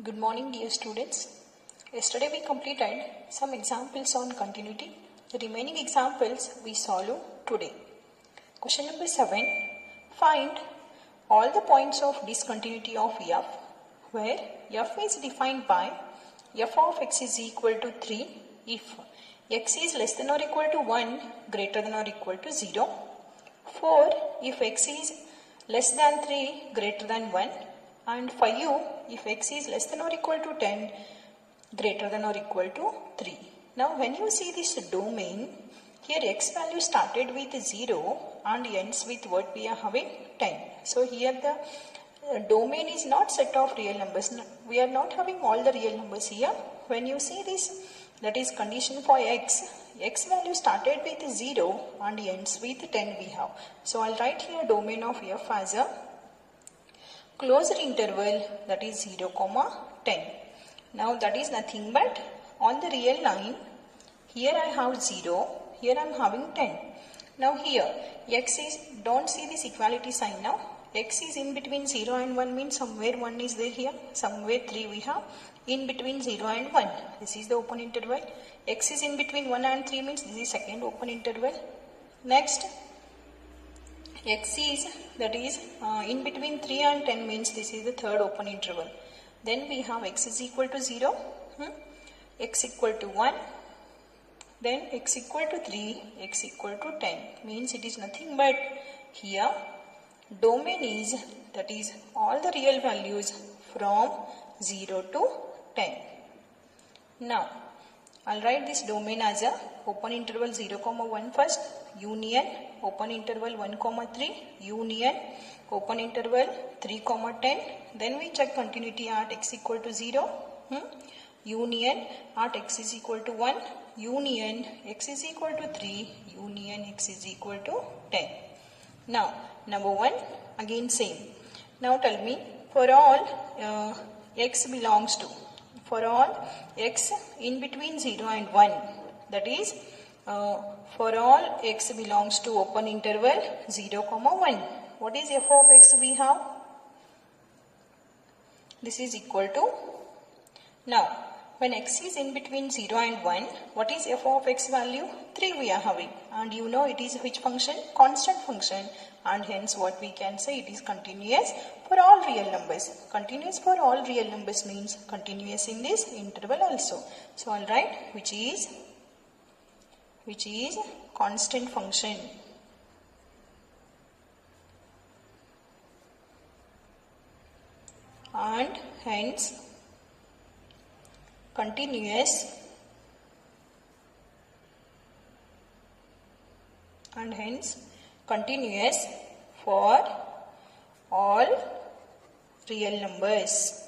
Good morning, dear students. Yesterday we completed some examples on continuity. The remaining examples we solve today. Question number 7. Find all the points of discontinuity of f where f is defined by f of x is equal to 3 if x is less than or equal to 1, greater than or equal to 0. 4 if x is less than 3, greater than 1. And 5 if x is less than or equal to 10, greater than or equal to 3. Now when you see this domain, here x value started with 0 and ends with what we are having 10. So here the domain is not set of real numbers. We are not having all the real numbers here. When you see this, that is condition for x value started with 0 and ends with 10 we have. So I'll write here domain of f as a closed interval, that is 0, 10. Now that is nothing but on the real line, here I have 0, here I am having 10. Now here x is, don't see this equality sign now, x is in between 0 and 1 means somewhere 1 is there here, somewhere 3 we have, in between 0 and 1, this is the open interval. X is in between 1 and 3 means this is second open interval. Next, x is, that is in between 3 and 10 means this is the third open interval. Then we have x is equal to 0, x equal to 1, then x equal to 3, x equal to 10 means it is nothing but here domain is, that is all the real values from 0 to 10. Now I'll write this domain as a open interval 0, 1 first, union open interval 1, 3, union open interval 3, 10. Then we check continuity at x equal to 0, union at x is equal to 1, union x is equal to 3, union x is equal to 10. Now number 1 again same. Now tell me, for all x belongs to, for all x in between 0 and 1, that is for all x belongs to open interval 0, 1. What is f of x we have? This is equal to, now when x is in between 0 and 1, what is f of x value? 3 we are having, and you know it is which function? Constant function, and hence what we can say, it is continuous for all real numbers. Continuous for all real numbers means continuous in this interval also. So I'll write which is constant function. And hence continuous, and hence continuous for all real numbers.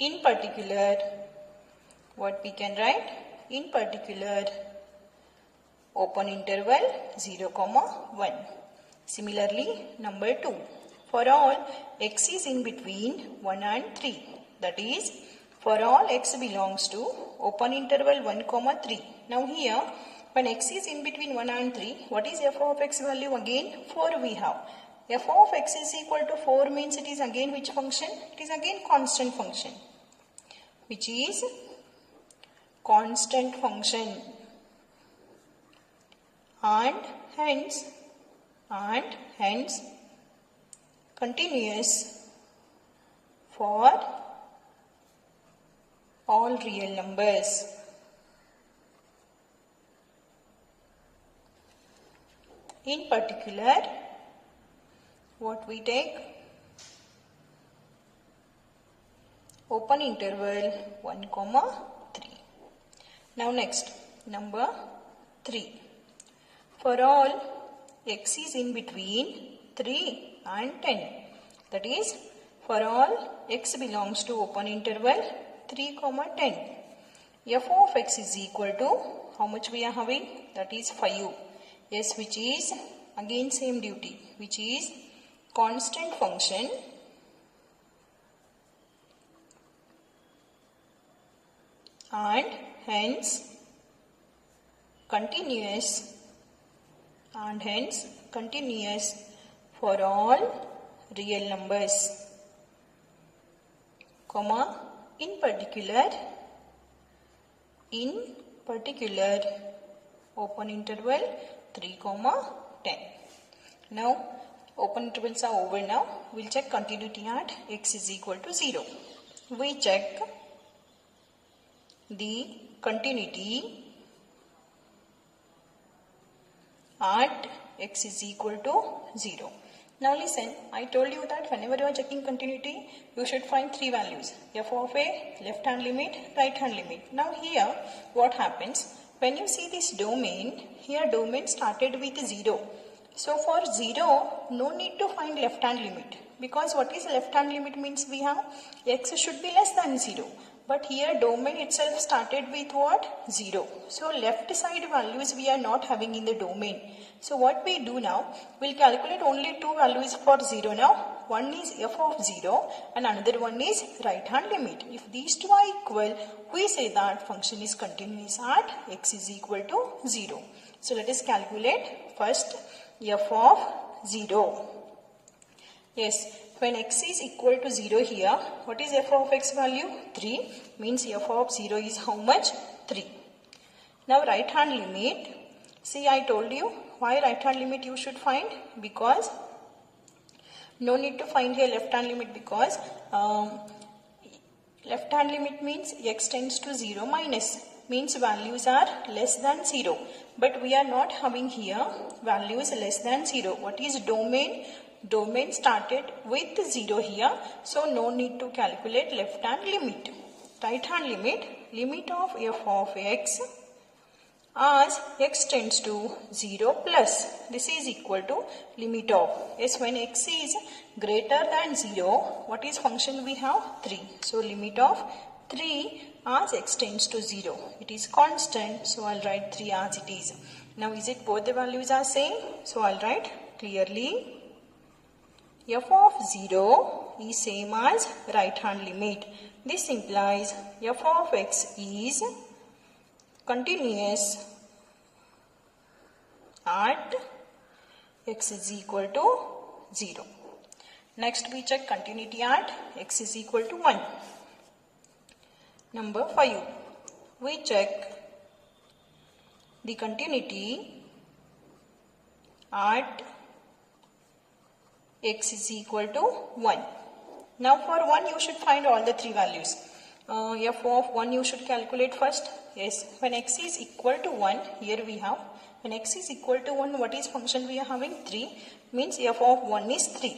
In particular, what we can write? In particular, open interval 0, 1. Similarly, number 2. For all x is in between 1 and 3. That is, for all x belongs to open interval 1, 3. Now here, when x is in between 1 and 3, what is f of x value again? 4 we have. F of x is equal to 4 means it is again which function? It is again constant function, which is constant function, and hence continuous for all real numbers. In particular, what we take? Open interval 1, 3. Now next, number 3. For all x is in between 3 and 10. That is, for all x belongs to open interval 3, 10. F of x is equal to, how much we are having? That is 5. Yes, which is again same duty, which is constant function, and hence continuous, and hence continuous for all real numbers. comma, in particular, open interval 3, 10. Now, open intervals are over now. We'll check continuity at x is equal to 0. We check the continuity at x is equal to 0. Now listen, I told you that whenever you are checking continuity, you should find 3 values. F of a, left hand limit, right hand limit. Now here, what happens? When you see this domain, here domain started with 0. So for 0, no need to find left hand limit. Because what is left hand limit means we have x should be less than 0. But here domain itself started with what? 0. So left side values we are not having in the domain. So what we do now, we'll calculate only 2 values for 0 now. One is f of 0 and another one is right hand limit. If these two are equal, we say that function is continuous at x is equal to 0. So let us calculate first f of 0. Yes, when x is equal to 0 here, what is f of x value? 3. Means f of 0 is how much? 3. Now right hand limit. See, I told you why right hand limit you should find. Because no need to find here left hand limit because left hand limit means x tends to 0 minus. Means values are less than 0. But we are not having here values less than 0. What is domain? Domain started with 0 here. So no need to calculate left hand limit. Right hand limit, limit of f of x as x tends to 0 plus. This is equal to limit of. Yes, when x is greater than 0, what is function we have? 3. So limit of 3 as x tends to 0. It is constant, so I'll write 3 as it is. Now is it both the values are same? So I'll write clearly f of 0 is same as right hand limit. This implies f of x is continuous at x is equal to 0. Next we check continuity at x is equal to 1. Number 5. We check the continuity at x is equal to 1. Now for 1 you should find all the 3 values. F of 1 you should calculate first. Yes, when x is equal to 1, here we have, when x is equal to 1, what is function we are having? 3, means f of 1 is 3.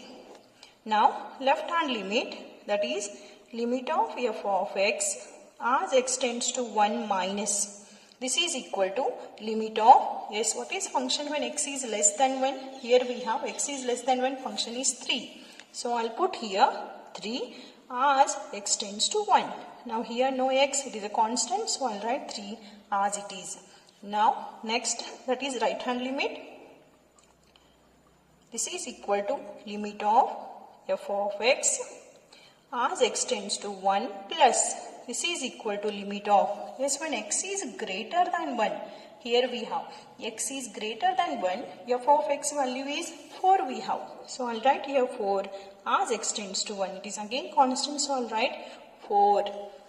Now left hand limit, that is limit of f of x as x tends to 1 minus. This is equal to limit of, yes, what is function when x is less than 1? Here we have x is less than 1, function is 3. So I'll put here 3 as x tends to 1. Now here no x, it is a constant, so I'll write 3 as it is. Now next, that is right hand limit. This is equal to limit of f of x as x tends to 1 plus. This is equal to limit of, yes, when x is greater than 1, here we have x is greater than 1, f of x value is 4 we have. So I'll write here 4 as x tends to 1. It is again constant, so I'll write 4.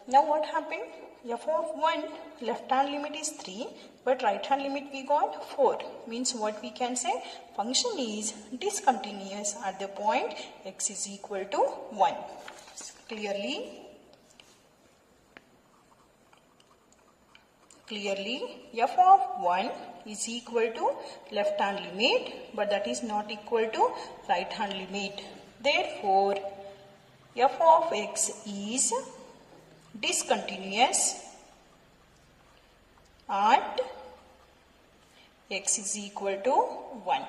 Now what happened? F of 1, left hand limit is 3, but right hand limit we got 4. Means what we can say? Function is discontinuous at the point x is equal to 1. Clearly, f of 1 is equal to left hand limit, but that is not equal to right hand limit. Therefore, f of x is discontinuous at x is equal to 1.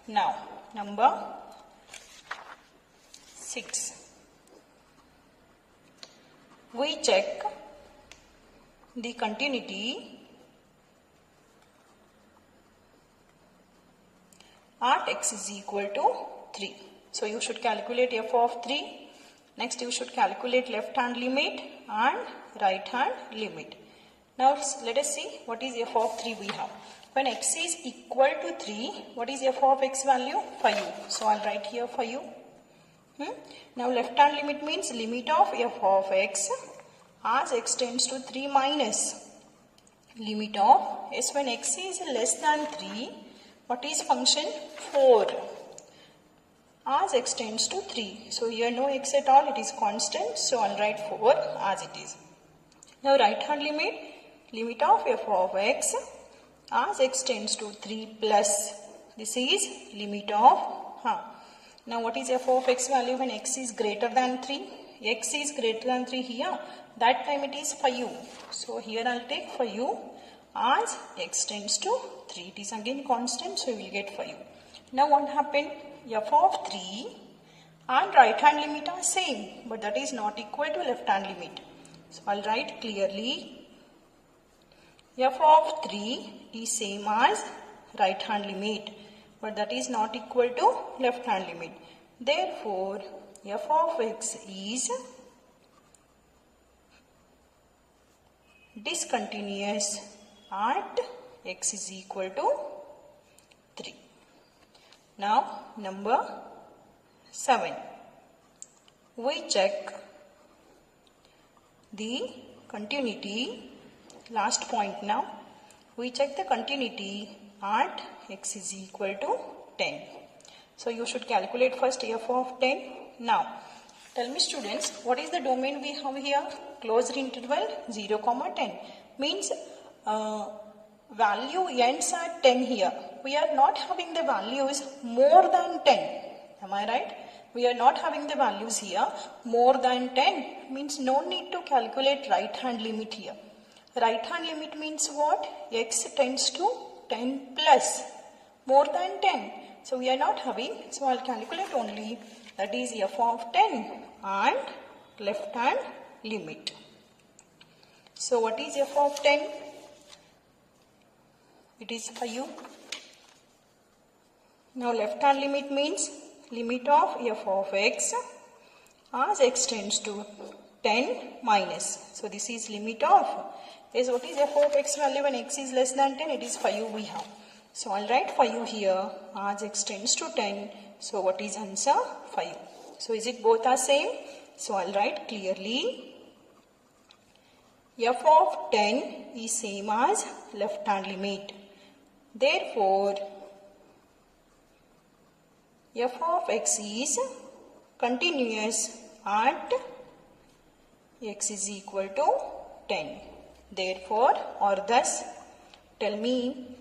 Now, number 6. We check the continuity at x is equal to 3. So you should calculate f of 3. Next you should calculate left hand limit and right hand limit. Now let us see what is f of 3 we have. When x is equal to 3, what is f of x value? 5. So I'll write here 5. Now left hand limit means limit of f of x as x tends to 3 minus limit of s when x is less than 3. What is function? 4 as x tends to 3. So here no x at all, it is constant. So I'll write 4 as it is. Now right hand limit of f of x as x tends to 3 plus, this is limit of, now what is f of x value when x is greater than 3? X is greater than 3 here, that time it is 5. So here I'll take 5 as x tends to 3. It is again constant, so we will get 5. Now what happened? F of 3 and right hand limit are same, but that is not equal to left hand limit. So I'll write clearly f of 3 is same as right hand limit, but that is not equal to left hand limit. Therefore, f of x is discontinuous at x is equal to 3. Now number 7. We check the continuity, last point now. We check the continuity at x is equal to 10. So you should calculate first f of 10. Now tell me students, what is the domain we have here? Closed interval 0, 10 means value ends at 10 here. We are not having the values more than 10. Am I right? We are not having the values here more than 10 means no need to calculate right hand limit here. Right hand limit means what? X tends to 10 plus more than 10. So we are not having, so I'll calculate only, that is f of 10 and left hand limit. So what is f of 10? It is 5. Now left hand limit means limit of f of x as x tends to 10 minus. So this is limit of, is what is f of x value when x is less than 10? It is 5 we have. So I'll write 5 here as x tends to 10. So what is answer? 5. So is it both are same? So I'll write clearly f of 10 is same as left hand limit. Therefore, f of x is continuous at x is equal to 10. Therefore, or thus, tell me,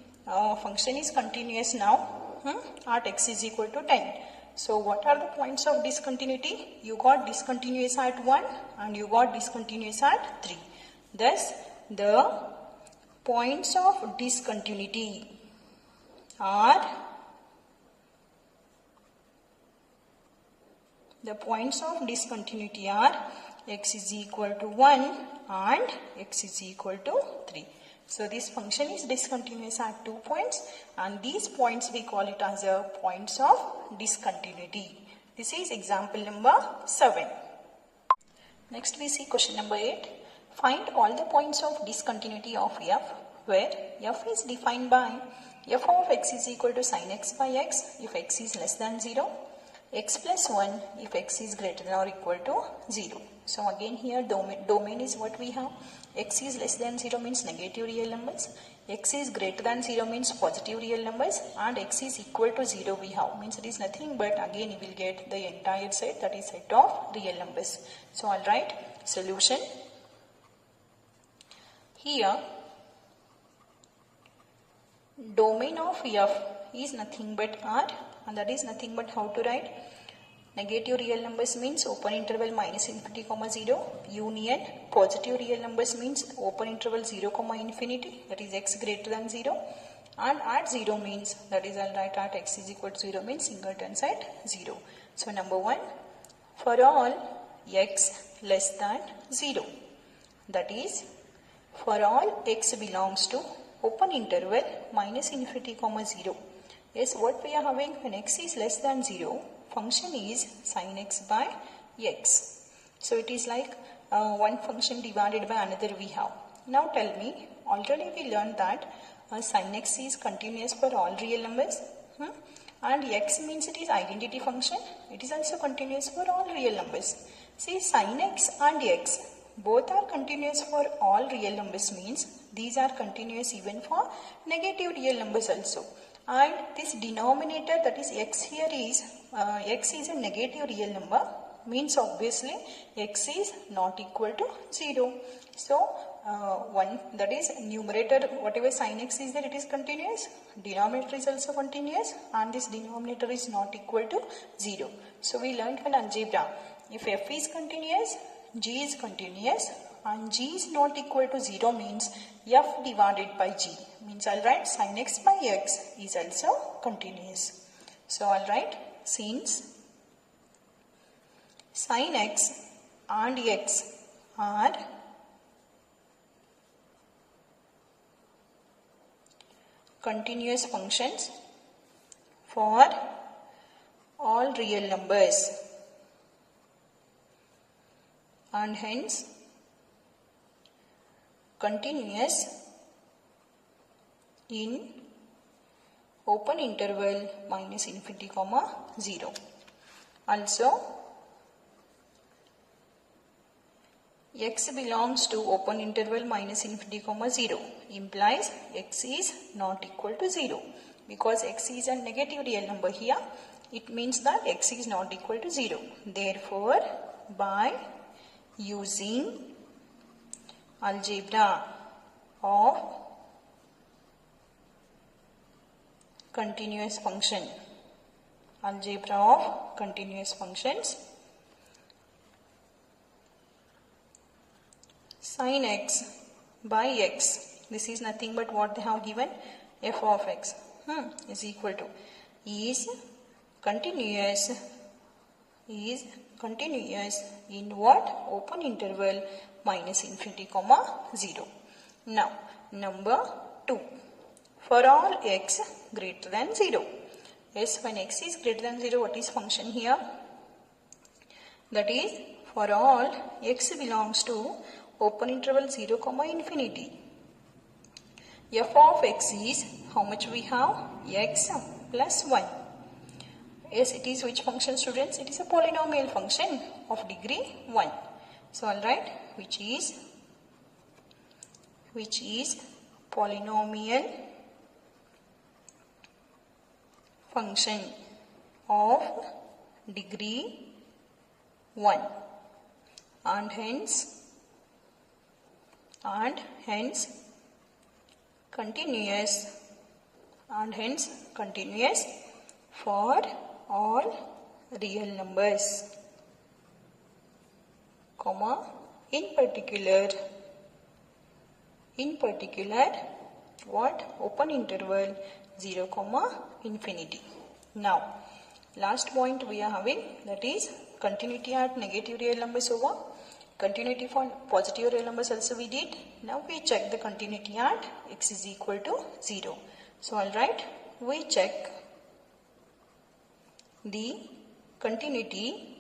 function is continuous now at x is equal to 10. So what are the points of discontinuity? You got discontinuous at 1 and you got discontinuous at 3. Thus, the points of discontinuity are x is equal to 1 and x is equal to 3. So this function is discontinuous at 2 points and these points we call it as a points of discontinuity. This is example number 7. Next we see question number 8. Find all the points of discontinuity of f where f is defined by f of x is equal to sin x by x if x is less than 0, x plus 1 if x is greater than or equal to 0. So again here domain is what we have. X is less than 0 means negative real numbers, x is greater than 0 means positive real numbers, and x is equal to 0 we have, means it is nothing but again you will get the entire set, that is set of real numbers. So I'll write solution. Here domain of f is nothing but R, and that is nothing but how to write. Negative real numbers means open interval minus infinity comma 0, union positive real numbers means open interval 0 comma infinity, that is x greater than 0, and at 0 means, that is I'll write at x is equal to 0 means singletons at 0. So number 1, for all x less than 0, that is for all x belongs to open interval minus infinity comma 0. Yes, what we are having when x is less than 0, function is sin x by x. So it is like one function divided by another we have. Now tell me, already we learned that sin x is continuous for all real numbers and x means it is identity function. It is also continuous for all real numbers. See, sin x and x both are continuous for all real numbers, means these are continuous even for negative real numbers also. And this denominator, that is x here, is x is a negative real number, means obviously x is not equal to 0. So one, that is numerator, whatever sin x is there, it is continuous, denominator is also continuous, and this denominator is not equal to 0. So we learned in algebra, if f is continuous, g is continuous, and g is not equal to 0 means f divided by g, means I'll write sin x by x is also continuous. So I'll write, since sin x and x are continuous functions for all real numbers, and hence continuous in open interval minus infinity comma 0. Also, x belongs to open interval minus infinity comma 0 implies x is not equal to 0, because x is a negative real number here. It means that x is not equal to 0. Therefore, by using algebra of continuous function, algebra of continuous functions, sin x by x, this is nothing but what they have given, f of x is equal to, is continuous in what? Open interval minus infinity comma 0. Now, number 2, for all x greater than 0. Yes, when x is greater than 0, what is function here? That is, for all x belongs to open interval 0 comma infinity. F of x is, how much we have? X plus 1. Yes, it is which function, students? It is a polynomial function of degree 1. So I'll write which is polynomial function of degree 1, and hence continuous for all real numbers, comma, in particular what? Open interval 0 comma infinity. Now, last point we are having, that is continuity at negative real numbers over continuity for positive real numbers also we did. Now we check the continuity at x is equal to 0. So I'll write, we check the continuity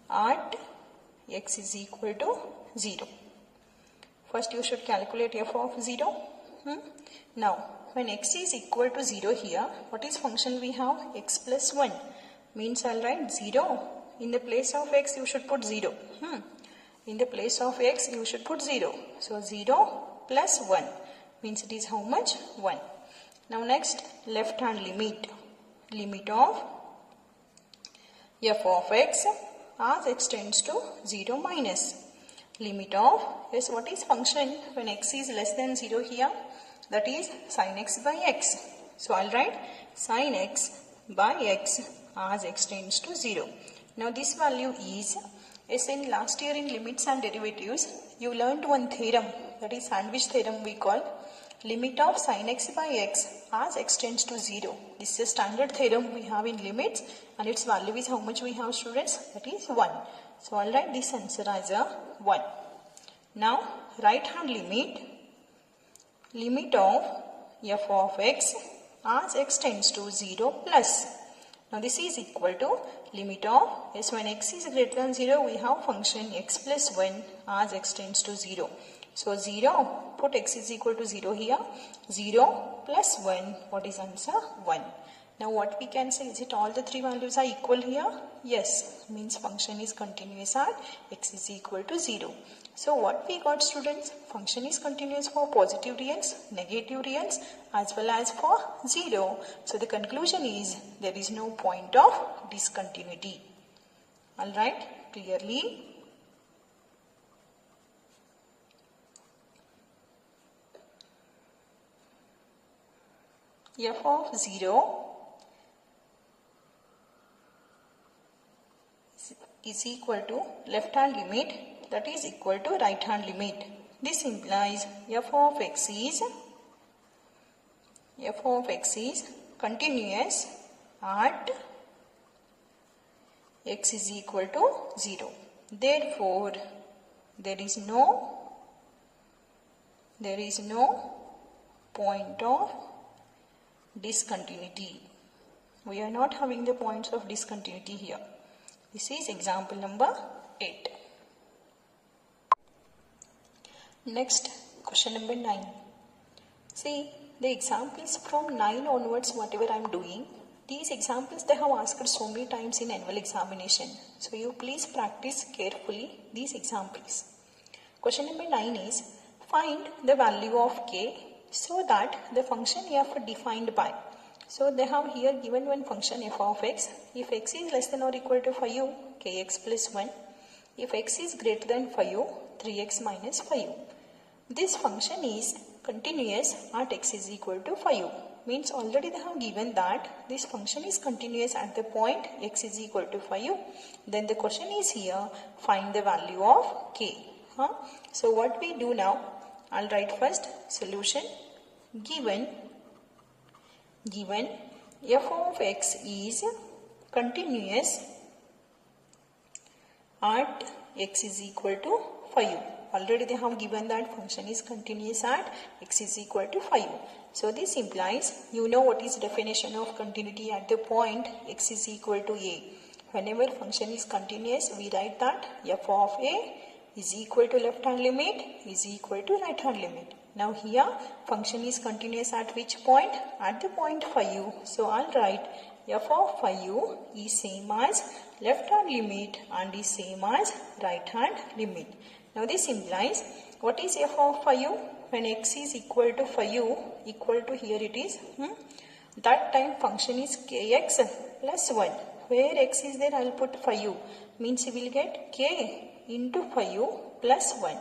at x is equal to 0. First you should calculate f of 0. Now, when x is equal to 0 here, what is function we have? X plus 1. Means I'll write 0. In the place of x, you should put 0. In the place of x, you should put 0. So, 0 plus 1 means it is how much? 1. Now, next, left hand limit. Limit of f of x as x tends to 0 minus. Limit of, yes, what is function when x is less than 0 here? That is sin x by x. So, I'll write sin x by x as x tends to 0. Now, this value is, as in last year in limits and derivatives, you learned one theorem, that is sandwich theorem we call. Limit of sin x by x as x tends to 0. This is a standard theorem we have in limits, and its value is how much we have, students? That is 1. So, I'll write this answer as a 1. Now, right hand limit. Limit of f of x as x tends to 0 plus. Now, this is equal to limit of, yes, when x is greater than 0, we have function x plus 1 as x tends to 0. So 0, put x is equal to 0 here. 0 plus 1, what is answer? 1. Now what we can say, is it all the three values are equal here? Yes, means function is continuous at x is equal to 0. So what we got, students? Function is continuous for positive reals, negative reals, as well as for 0. So the conclusion is there is no point of discontinuity. Alright, clearly? F of 0 is equal to left hand limit, that is equal to right hand limit. This implies f of x is continuous at x is equal to 0. Therefore, there is no point of discontinuity. We are not having the points of discontinuity here. This is example number 8. Next, question number 9. See, the examples from 9 onwards, whatever I am doing, these examples they have asked so many times in annual examination. So you please practice carefully these examples. Question number 9 is, find the value of k so that the function f defined by. So they have here given one function f of x. If x is less than or equal to 5u, kx plus 1. If x is greater than 5u, 3x minus 5u. This function is continuous at x is equal to 5u. Means already they have given that this function is continuous at the point x is equal to 5u. Then the question is here, find the value of k. So what we do now, I'll write first solution. Given f of x is continuous at x is equal to 5u. Already they have given that function is continuous at x is equal to 5u. So this implies, you know what is definition of continuity at the point x is equal to a. Whenever function is continuous, we write that f of a is equal to left hand limit is equal to right hand limit. Now here function is continuous at which point? At the point 5u. So I'll write f of 5u is same as left hand limit and is same as right hand limit. Now this implies, what is f of 5u? When x is equal to 5u, equal to here it is, that time function is kx plus 1. Where x is there, I'll put 5u. Means you will get k into 5u plus 1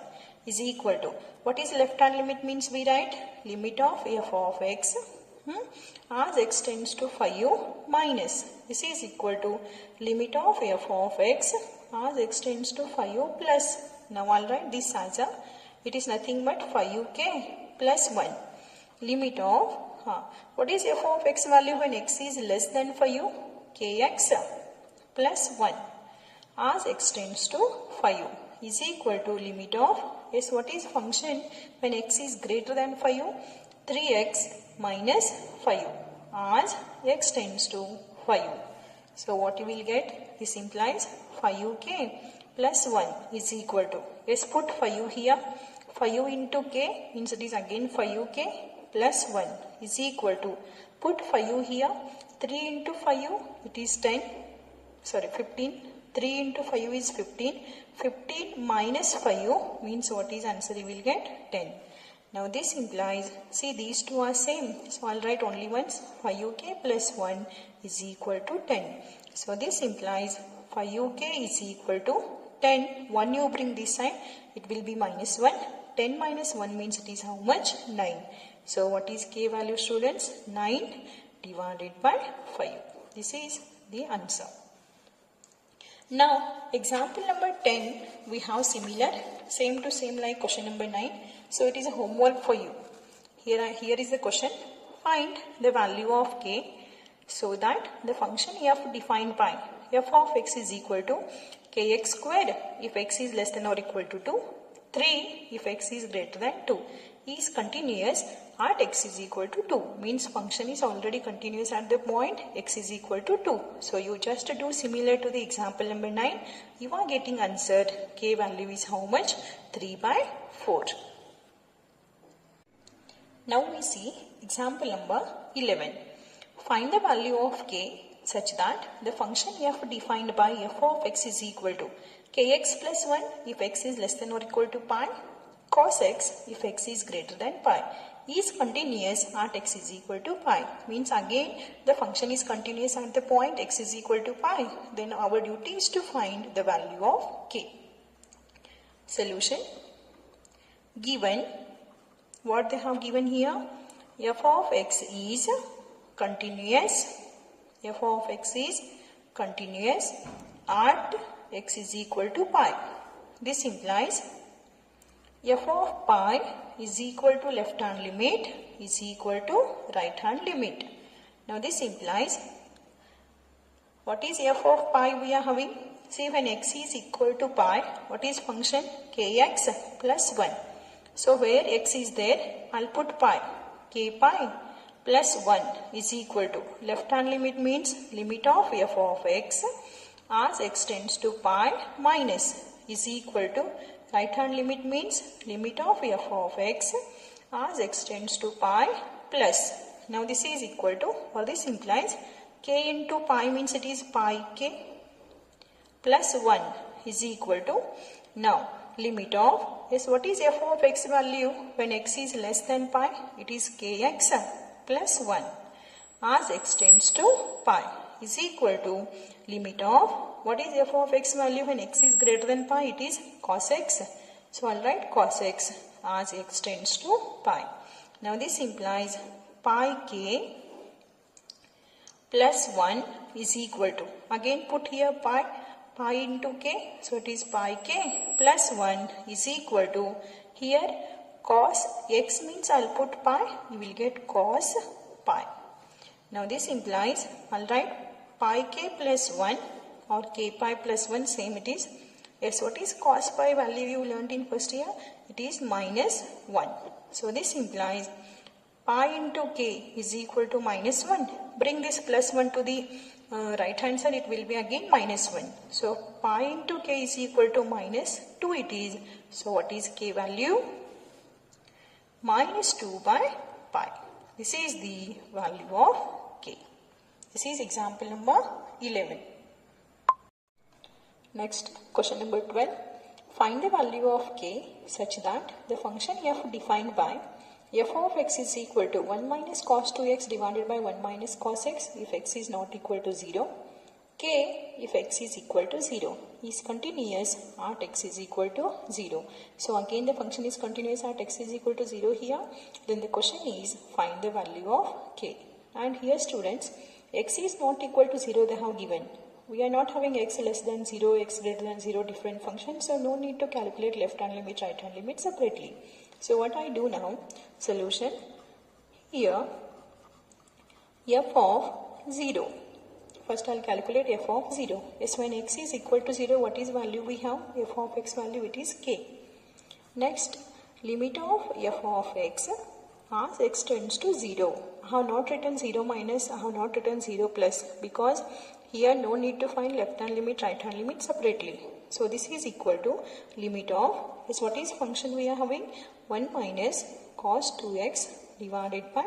is equal to, what is left hand limit? Means we write limit of f of x as x tends to 5u minus, this is equal to limit of f of x as x tends to 5u plus. Now I'll write this as a, it is nothing but 5uk plus 1. Limit of, what is f of x value when x is less than 5u? Kx plus 1 as x tends to 5u is equal to limit of, yes, what is function when x is greater than 5u? 3x minus 5u as x tends to 5u. So what you will get? This implies 5uk plus 1 is equal to, yes, put 5u here. 5u into k means it is again 5uk plus 1 is equal to, put 5u here. 3 into 5u, it is 15. 3 into 5u is 15. 15 minus 5u means what is answer? You will get 10. Now this implies, see these two are same. So I'll write only once, 5uk plus 1 is equal to 10. So this implies 5uk is equal to 10. 1 you bring this side, it will be minus 1. 10 minus 1 means it is how much? 9. So what is k value, students? 9 divided by 5. This is the answer. Now, example number 10, we have similar, same to same like question number 9. So it is a homework for you. Here is the question. Find the value of k so that the function f defined by f of x is equal to kx squared if x is less than or equal to 2, 3 if x is greater than 2, is continuous at x is equal to 2. Means function is already continuous at the point x is equal to 2. So you just do similar to the example number 9. You are getting answered. K value is how much? 3 by 4. Now we see example number 11. Find the value of k such that the function f defined by f of x is equal to kx plus 1 if x is less than or equal to pi, cos x if x is greater than pi, is continuous at x is equal to pi. Means again the function is continuous at the point x is equal to pi. Then our duty is to find the value of k. Solution. Given what they have given here, f of x is continuous. F of x is continuous at x is equal to pi. This implies f of pi is equal to left hand limit is equal to right hand limit. Now this implies, what is f of pi we are having? See, when x is equal to pi, what is function? Kx plus 1. So where x is there, I'll put pi. K pi plus 1 is equal to, left hand limit means limit of f of x as x tends to pi minus is equal to, right hand limit means limit of f of x as x tends to pi plus. Now this is equal to, or this implies k into pi means it is pi k plus 1 is equal to, now limit of, yes, what is f of x value when x is less than pi? It is kx plus 1 as x tends to pi is equal to limit of, what is f of x value when x is greater than pi? It is cos x. So I'll write cos x as x tends to pi. Now this implies pi k plus 1 is equal to, again put here pi into k, so it is pi k plus 1 is equal to, here cos x means I'll put pi, you will get cos pi. Now this implies, I'll write pi k plus 1 or k pi plus 1, same it is. Yes, what is cos pi value you learnt in first year? It is minus 1. So this implies pi into k is equal to minus 1. Bring this plus 1 to the right hand side, it will be again minus 1. So pi into k is equal to minus 2 it is. So what is k value? Minus 2 by pi. This is the value of k. This is example number 11. Next, question number 12. Find the value of k such that the function f defined by f of x is equal to 1 minus cos 2x divided by 1 minus cos x if x is not equal to 0, k if x is equal to 0 is continuous at x is equal to 0. So again the function is continuous at x is equal to 0 here. Then the question is find the value of k. And here students, x is not equal to 0 they have given. We are not having x less than 0, x greater than 0 different functions, so no need to calculate left hand limit, right hand limit separately. So what I do now, solution, here f of 0. First I'll calculate f of 0. Yes, when x is equal to 0, what is value we have? F of x value, it is k. Next, limit of f of x as x tends to 0. I have not written 0 minus, I have not written 0 plus, because here no need to find left hand limit, right hand limit separately. So this is equal to limit of, is what is function we are having? 1 minus cos 2x divided by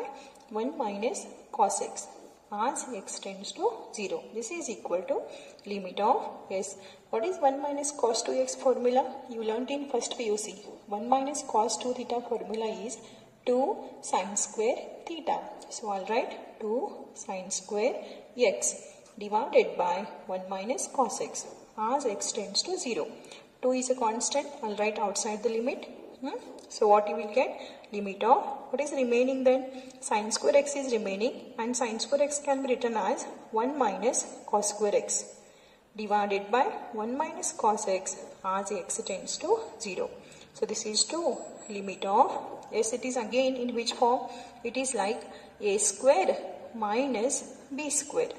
1 minus cos x as x tends to 0. This is equal to limit of, yes, what is 1 minus cos 2x formula? You learnt in first PUC. 1 minus cos 2 theta formula is 2 sin square theta. So I'll write 2 sin square x divided by 1 minus cos x as x tends to 0. 2 is a constant, I'll write outside the limit. So what you will get? Limit of, what is remaining then? Sin square x is remaining, and sin square x can be written as 1 minus cos square x divided by 1 minus cos x as x tends to 0. So this is to limit of, yes, it is again in which form? It is like a square minus b square.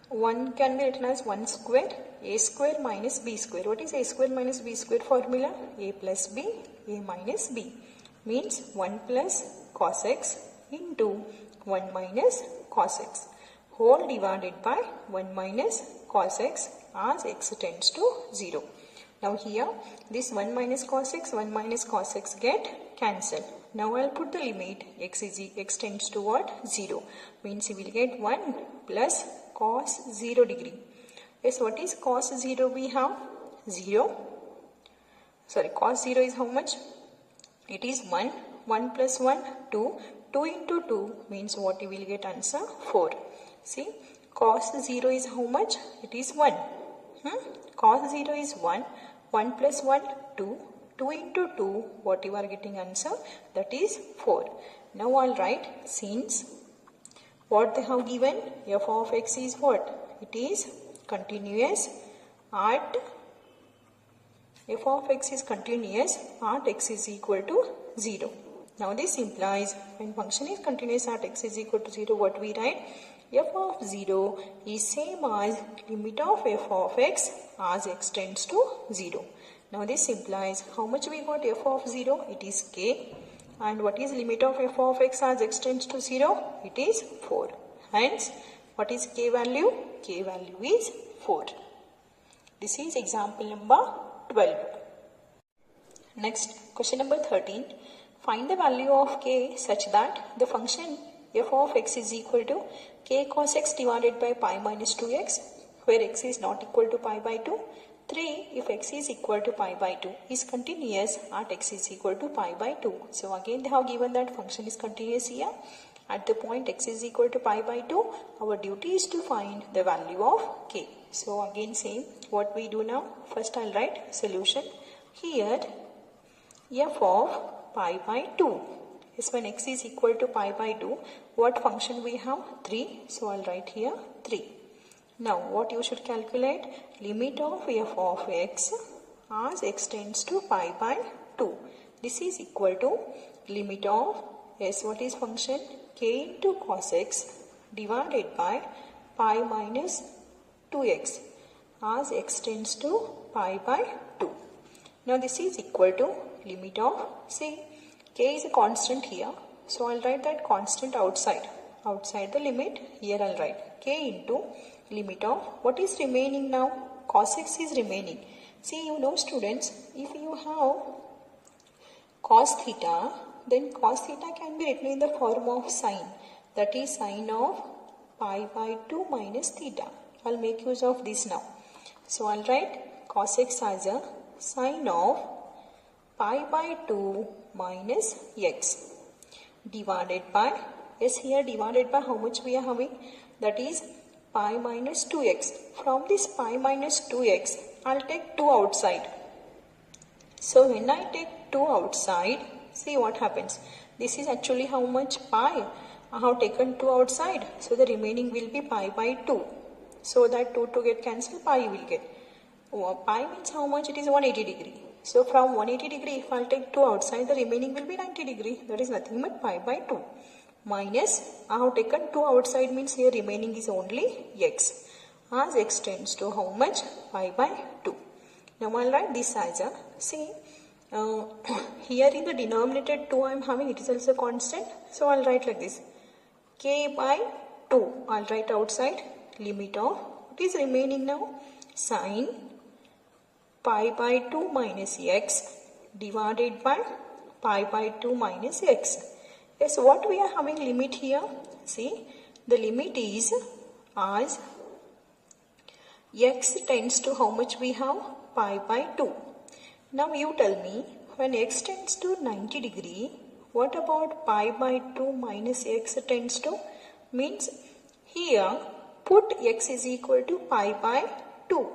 1 can be written as 1 square, a square minus b square. What is a square minus b square formula? A plus b, a minus b. Means 1 plus cos x into 1 minus cos x whole divided by 1 minus cos x as x tends to 0. Now here this 1 minus cos x, 1 minus cos x get cancelled. Now I'll put the limit x tends to what? 0. Means you will get 1 plus cos 0 degree. Yes, what is cos 0 we have? 0. Sorry, cos 0 is how much? It is 1. 1 plus 1, 2. 2 into 2 means what you will get answer? 4. See, cos 0 is how much? It is 1. Cos 0 is 1. 1 plus 1, 2. 2 into 2, what you are getting answer? That is 4. Now I'll write, since what they have given, f of x is what? It is continuous at, f of x is continuous at x is equal to 0. Now this implies when function is continuous at x is equal to 0, what we write? F of 0 is same as limit of f of x as x tends to 0. Now this implies how much we got f of 0? It is k. And what is limit of f of x as x tends to 0? It is 4. Hence, what is k value? K value is 4. This is example number 12. Next, question number 13. Find the value of k such that the function f of x is equal to k cos x divided by pi minus 2x, where x is not equal to pi by 2. 3. If x is equal to pi by 2 is continuous at x is equal to pi by 2. So again they have given that function is continuous here. At the point x is equal to pi by 2, our duty is to find the value of k. So again same, what we do now? First I'll write solution. Here f of pi by 2 is when x is equal to pi by 2. What function we have? 3. So I'll write here 3. Now what you should calculate? Limit of f of x as x tends to pi by 2. This is equal to limit of s, what is function? K into cos x divided by pi minus 2x as x tends to pi by 2. Now this is equal to limit of, see, k is a constant here. So I'll write that constant outside the limit. Here I'll write k into limit of, what is remaining now? Cos x is remaining. See, you know students, if you have cos theta, then cos theta can be written in the form of sine. That is sine of pi by 2 minus theta. I'll make use of this now. So I'll write cos x as a sine of pi by 2 minus x divided by, yes, here divided by how much we are having? That is pi minus 2x. From this pi minus 2x, I'll take 2 outside. So when I take 2 outside, see what happens. This is actually how much? Pi. I have taken 2 outside. So the remaining will be pi by 2. So that 2 to get cancelled, pi will get. Pi means how much? It is 180 degree. So from 180 degree, if I'll take 2 outside, the remaining will be 90 degree. That is nothing but pi by 2. Minus, I have taken 2 outside means here remaining is only x. As x tends to how much? Pi by 2. Now I'll write this as a, see, here in the denominator 2 I am having, it is also constant. So I'll write like this, k by 2. I'll write outside limit of, what is remaining now? Sine pi by 2 minus x divided by pi by 2 minus x. Yes, what we are having limit here? See, the limit is as x tends to how much we have? Pi by 2. Now you tell me, when x tends to 90 degree, what about pi by 2 minus x tends to? Means here put x is equal to pi by 2.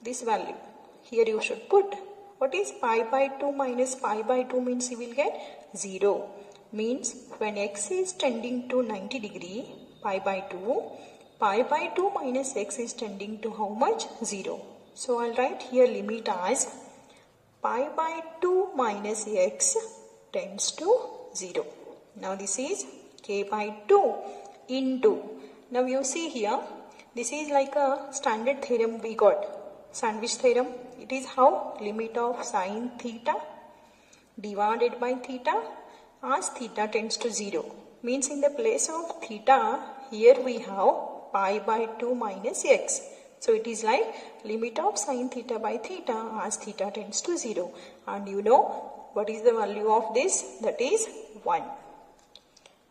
This value. Here you should put. What is pi by 2 minus pi by 2 means you will get 0. Means when x is tending to 90 degree, pi by 2 minus x is tending to how much? 0. So I'll write here limit as pi by 2 minus x tends to 0. Now this is k by 2 into. Now you see here, this is like a standard theorem we got. Sandwich theorem. It is how? Limit of sine theta divided by theta as theta tends to 0. Means in the place of theta, here we have pi by 2 minus x. So it is like limit of sine theta by theta as theta tends to 0. And you know what is the value of this? That is 1.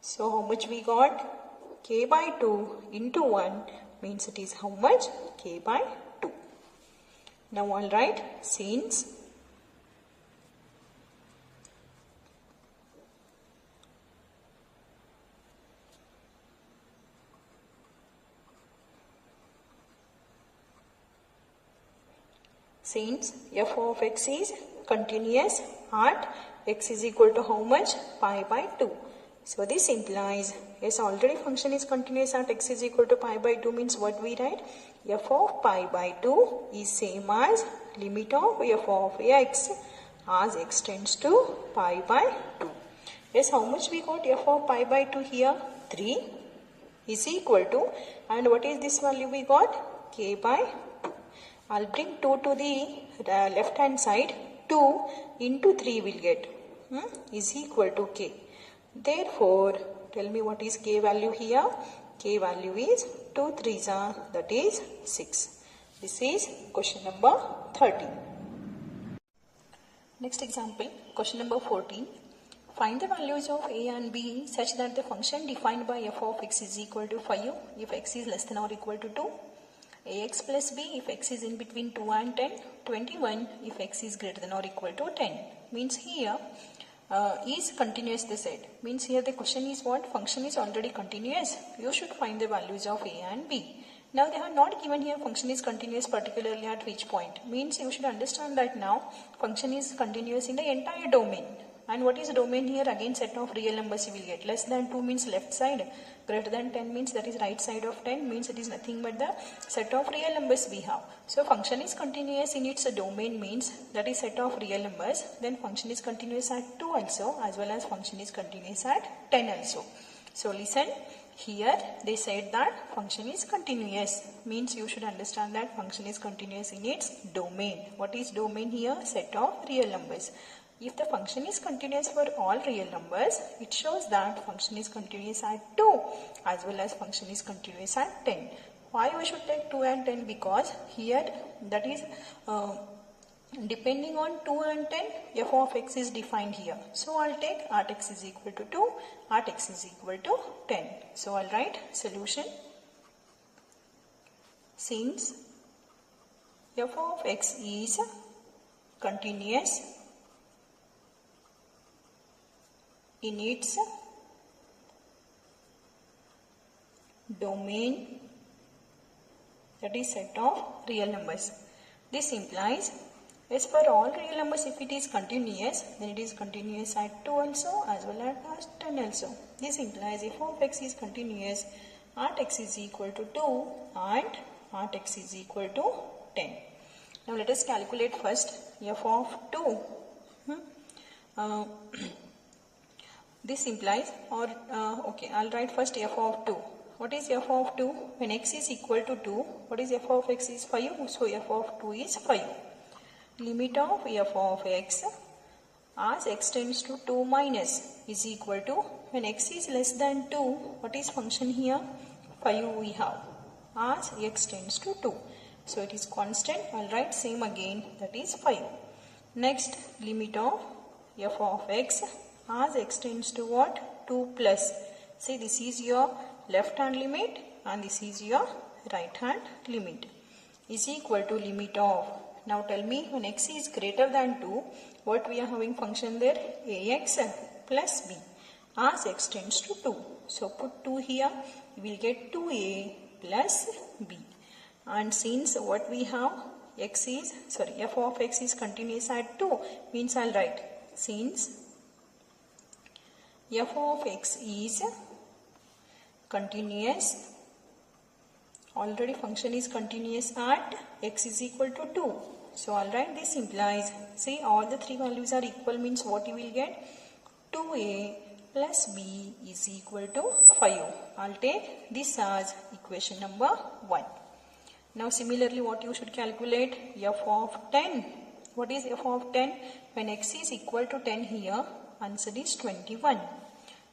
So how much we got? K by 2 into 1 means it is how much? K by 2. Now I'll write since f of x is continuous at x is equal to how much? Pi by 2. So this implies, yes, already function is continuous at x is equal to pi by 2 means what we write? F of pi by 2 is same as limit of f of x as x tends to pi by 2. Yes, how much we got f of pi by 2 here? 3 is equal to, and what is this value we got? K by 2. I'll bring 2 to the left hand side. 2 into 3 will get is equal to k. Therefore, tell me what is k value here? K value is 2 3s are, that is 6. This is question number 13. Next example, question number 14. Find the values of a and b such that the function defined by f of x is equal to 5 if x is less than or equal to 2. Ax plus b if x is in between 2 and 10, 21 if x is greater than or equal to 10. Means here is continuous they said. Means here the question is what? Function is already continuous. You should find the values of a and b. Now they have not given here function is continuous particularly at which point. Means you should understand that now function is continuous in the entire domain. And what is domain here? Again set of real numbers you will get. Less than 2 means left side. Greater than 10 means that is right side of 10 means it is nothing but the set of real numbers we have. So function is continuous in its domain means that is set of real numbers. Then function is continuous at 2 also as well as function is continuous at 10 also. So listen, here they said that function is continuous. Means you should understand that function is continuous in its domain. What is domain here? Set of real numbers. If the function is continuous for all real numbers, it shows that function is continuous at 2 as well as function is continuous at 10. Why we should take 2 and 10? Because here that is depending on 2 and 10, f of x is defined here. So I'll take at x is equal to 2, at x is equal to 10. So I'll write solution. Since f of x is continuous in its domain, that is set of real numbers. This implies as for all real numbers if it is continuous, then it is continuous at 2 also as well as 10 also. This implies f of x is continuous at x is equal to 2 and at x is equal to 10. Now let us calculate first f of 2. This implies okay, I'll write first f of 2. What is f of 2? When x is equal to 2, what is f of x is 5, so f of 2 is 5. Limit of f of x as x tends to 2 minus is equal to, when x is less than 2, what is function here? 5 we have as x tends to 2. So it is constant, I'll write same again, that is 5. Next, limit of f of x as x tends to what? 2 plus. See, this is your left hand limit and this is your right hand limit is equal to limit of. Now tell me, when x is greater than 2, what we are having function there? Ax plus b as x tends to 2. So put 2 here, you will get 2a plus b. And since what we have, f of x is continuous at 2, means I'll write since f of x is continuous, already function is continuous at x is equal to 2. So I'll write this implies, see all the three values are equal means what you will get? 2a plus b is equal to 5. I'll take this as equation number 1. Now similarly what you should calculate? F of 10. What is f of 10? When x is equal to 10 here, answer is 21.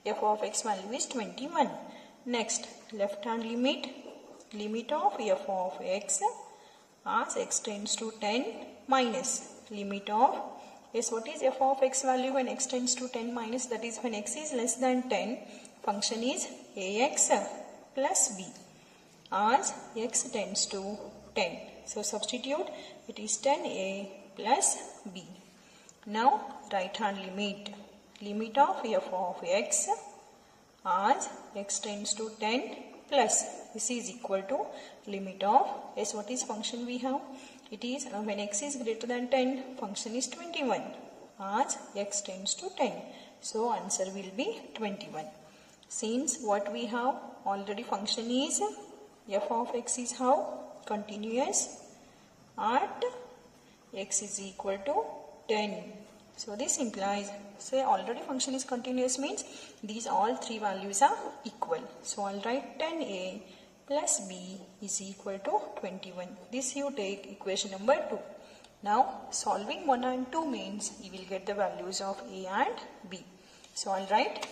F of x value is 21. Next, left hand limit, limit of f of x as x tends to 10 minus limit of Yes, what is f of x value when x tends to 10 minus, that is when x is less than 10, function is ax plus b as x tends to 10. So substitute, it is 10a plus b. Now right hand limit of f of x as x tends to 10 plus this is equal to limit of, yes, what is function we have? It is when x is greater than 10, function is 21 as x tends to 10. So answer will be 21. Since what we have already, function is f of x is how? Continuous at x is equal to 10. So this implies, say already function is continuous means these all three values are equal. So I'll write 10a plus b is equal to 21. This you take equation number 2. Now solving 1 and 2 means you will get the values of a and b. So I'll write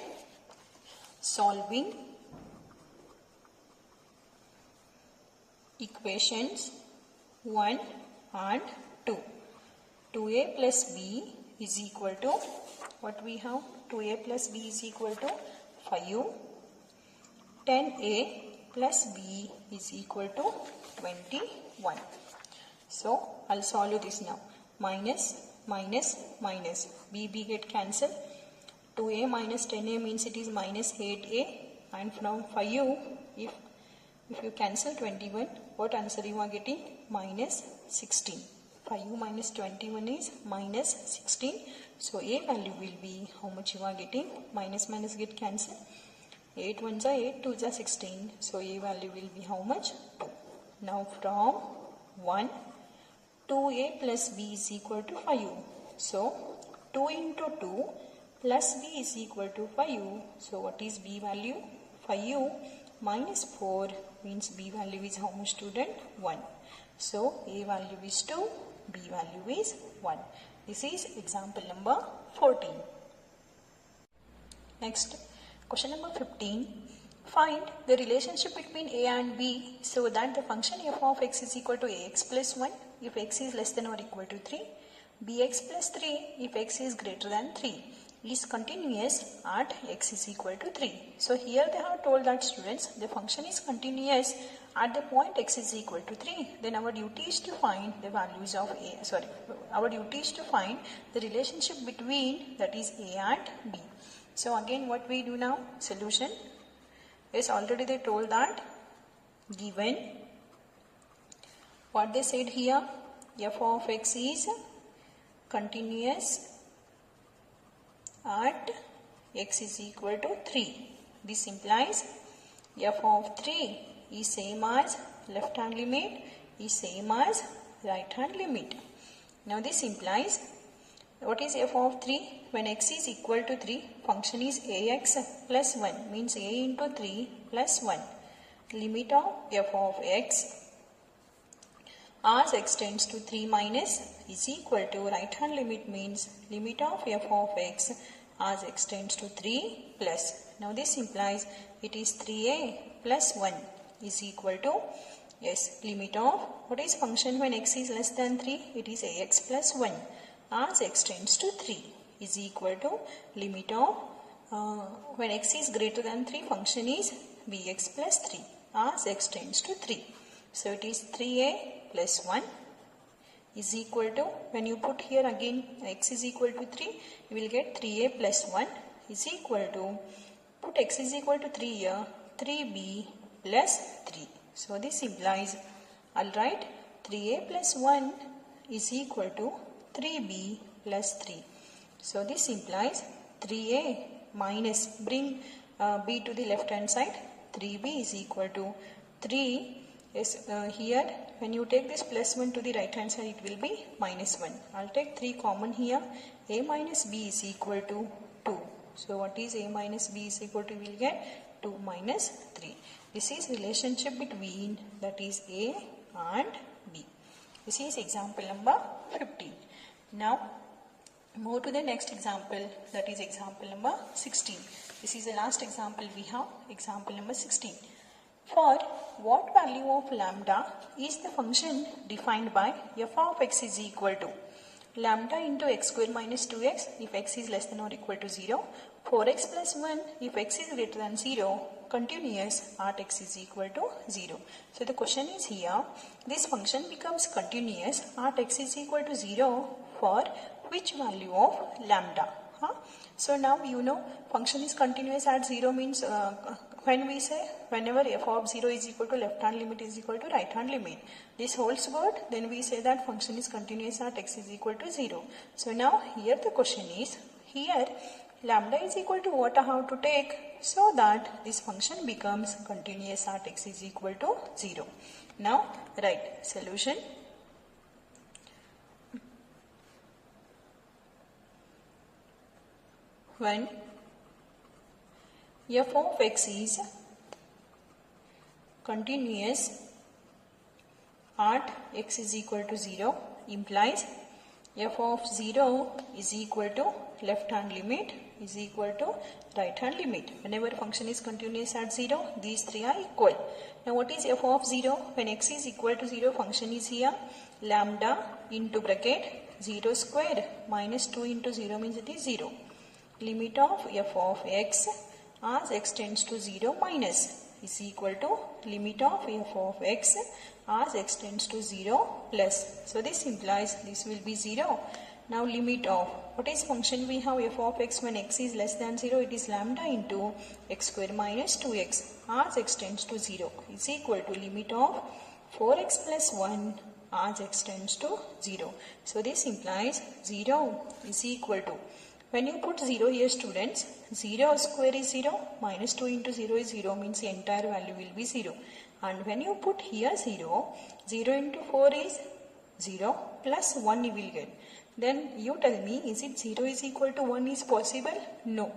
solving equations 1 and 2. 2a plus b is equal to, what we have? 2a plus b is equal to 5. 10a plus b is equal to 21. So I'll solve this now. Minus, minus, minus. b get cancelled. 2a minus 10a means it is minus 8a. And from 5, if you cancel 21, what answer you are getting? Minus 16. 5 minus 21 is minus 16. So a value will be, how much you are getting? Minus minus get cancelled. 8 ones are 8, 2s are 16. So a value will be how much? 2. Now from 1, 2a plus b is equal to 5. So 2 into 2 plus b is equal to 5. So what is b value? 5 minus 4 means b value is how much, student? 1. So a value is 2, b value is 1. This is example number 14. Next, question number 15. Find the relationship between a and b so that the function f of x is equal to ax plus 1 if x is less than or equal to 3, bx plus 3 if x is greater than 3 is continuous at x is equal to 3. So here they have told that, students, the function is continuous at the point x is equal to 3. Then our duty is to find the values of our duty is to find the relationship between, that is, a and b. So again what we do now? Solution. Yes, already they told that given what they said here, f of x is continuous at x is equal to 3. This implies f of 3 is same as left hand limit is same as right hand limit. Now this implies, what is f of 3? When x is equal to 3, function is ax plus 1 means a into 3 plus 1. Limit of f of x as x tends to 3 minus is equal to, right hand limit means limit of f of x as x tends to 3 plus. Now this implies it is 3a plus 1 is equal to, yes, limit of, what is function when x is less than 3? It is ax plus 1 as x tends to 3 is equal to limit of, when x is greater than 3, function is bx plus 3 as x tends to 3. So it is 3a plus 1 is equal to, when you put here again x is equal to 3, you will get 3a plus 1 is equal to, put x is equal to 3 here, 3b plus 3. So this implies, I'll write 3a plus 1 is equal to 3b plus 3. So this implies 3a minus, bring b to the left hand side, 3b is equal to 3. Yes, here when you take this plus 1 to the right hand side, it will be minus 1. I'll take 3 common here. A minus b is equal to 2. So what is a minus b is equal to? We will get 2 minus 3. This is relationship between, that is, a and b. This is example number 15. Now move to the next example, that is example number 16. This is the last example we have, example number 16. For what value of lambda is the function defined by f of x is equal to? lambda into x square minus 2x if x is less than or equal to 0, 4x plus 1 if x is greater than 0, continuous at x is equal to 0. So the question is here, this function becomes continuous at x is equal to 0 for which value of lambda? So now you know function is continuous at 0 means when we say whenever f of 0 is equal to left hand limit is equal to right hand limit, this holds good, then we say that function is continuous at x is equal to 0. So now here the question is, here lambda is equal to what I have to take so that this function becomes continuous at x is equal to 0. Now write solution. When f of x is continuous at x is equal to 0 implies f of 0 is equal to left hand limit is equal to right hand limit. Whenever function is continuous at 0, these three are equal. Now what is f of 0? When x is equal to 0, function is here lambda into bracket 0 square minus 2 into 0 means it is 0. Limit of f of x as x tends to 0 minus is equal to limit of f of x as x tends to 0 plus. So this implies this will be 0. Now limit of, what is function we have f of x when x is less than 0? It is lambda into x square minus 2x as x tends to 0 is equal to limit of 4x plus 1 as x tends to 0. So this implies 0 is equal to, when you put 0 here students, 0 square is 0, minus 2 into 0 is 0 means the entire value will be 0. And when you put here 0, 0 into 4 is 0 plus 1 you will get. Then you tell me, is it 0 is equal to 1 is possible? No.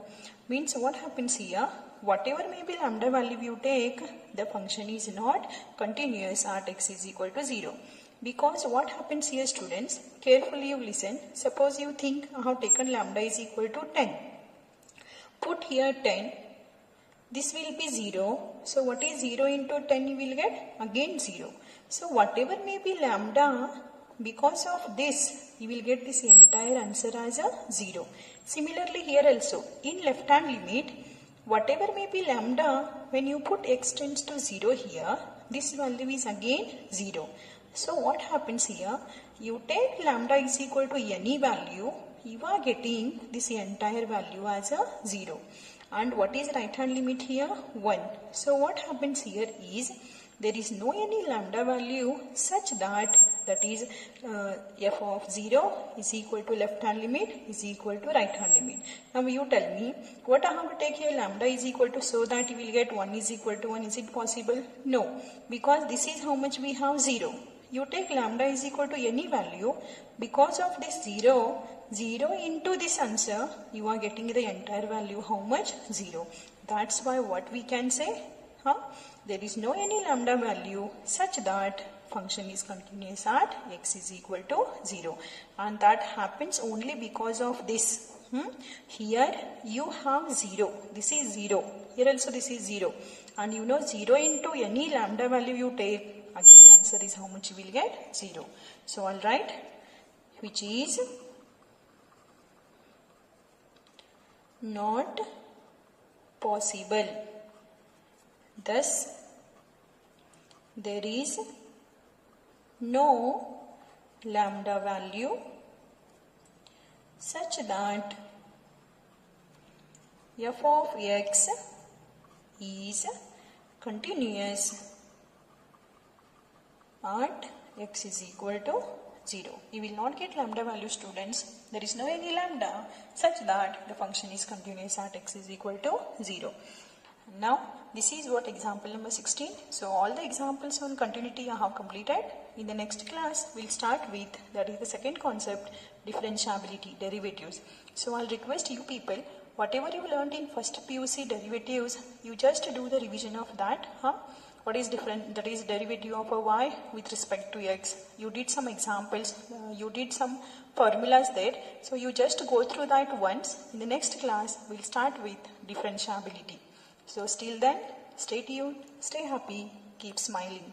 Means what happens here, whatever may be lambda value you take, the function is not continuous at x is equal to 0. Because what happens here students, carefully you listen, suppose you think I have taken lambda is equal to 10. Put here 10, this will be 0, so what is 0 into 10 you will get? Again 0. So whatever may be lambda, because of this you will get this entire answer as a 0. Similarly here also, in left hand limit, whatever may be lambda, when you put x tends to 0 here, this value is again 0. So what happens here, you take lambda is equal to any value, you are getting this entire value as a 0. And what is right hand limit here? 1. So what happens here is, there is no any lambda value such that is f of 0 is equal to left hand limit is equal to right hand limit. Now you tell me, what I have to take here lambda is equal to, so that you will get 1 is equal to 1. Is it possible? No. Because this is how much we have 0. You take lambda is equal to any value, because of this 0, 0 into this answer, you are getting the entire value how much? 0. That's why what we can say, there is no any lambda value such that function is continuous at x is equal to 0. And that happens only because of this. Here you have 0, this is 0, here also this is 0. And you know 0 into any lambda value you take, again answer is how much you will get? 0. So I'll write, which is not possible. Thus, there is no lambda value such that f of x is continuous at x is equal to 0. You will not get lambda value students. There is no any lambda such that the function is continuous at x is equal to 0. Now this is what example number 16. So all the examples on continuity I have completed. In the next class we'll start with, that is the second concept, differentiability, derivatives. So I'll request you people, whatever you learned in first PUC derivatives, you just do the revision of that. What is different? That is derivative of a y with respect to x. You did some examples, you did some formulas there. So you just go through that once. In the next class we'll start with differentiability. So till then, stay tuned, stay happy, keep smiling.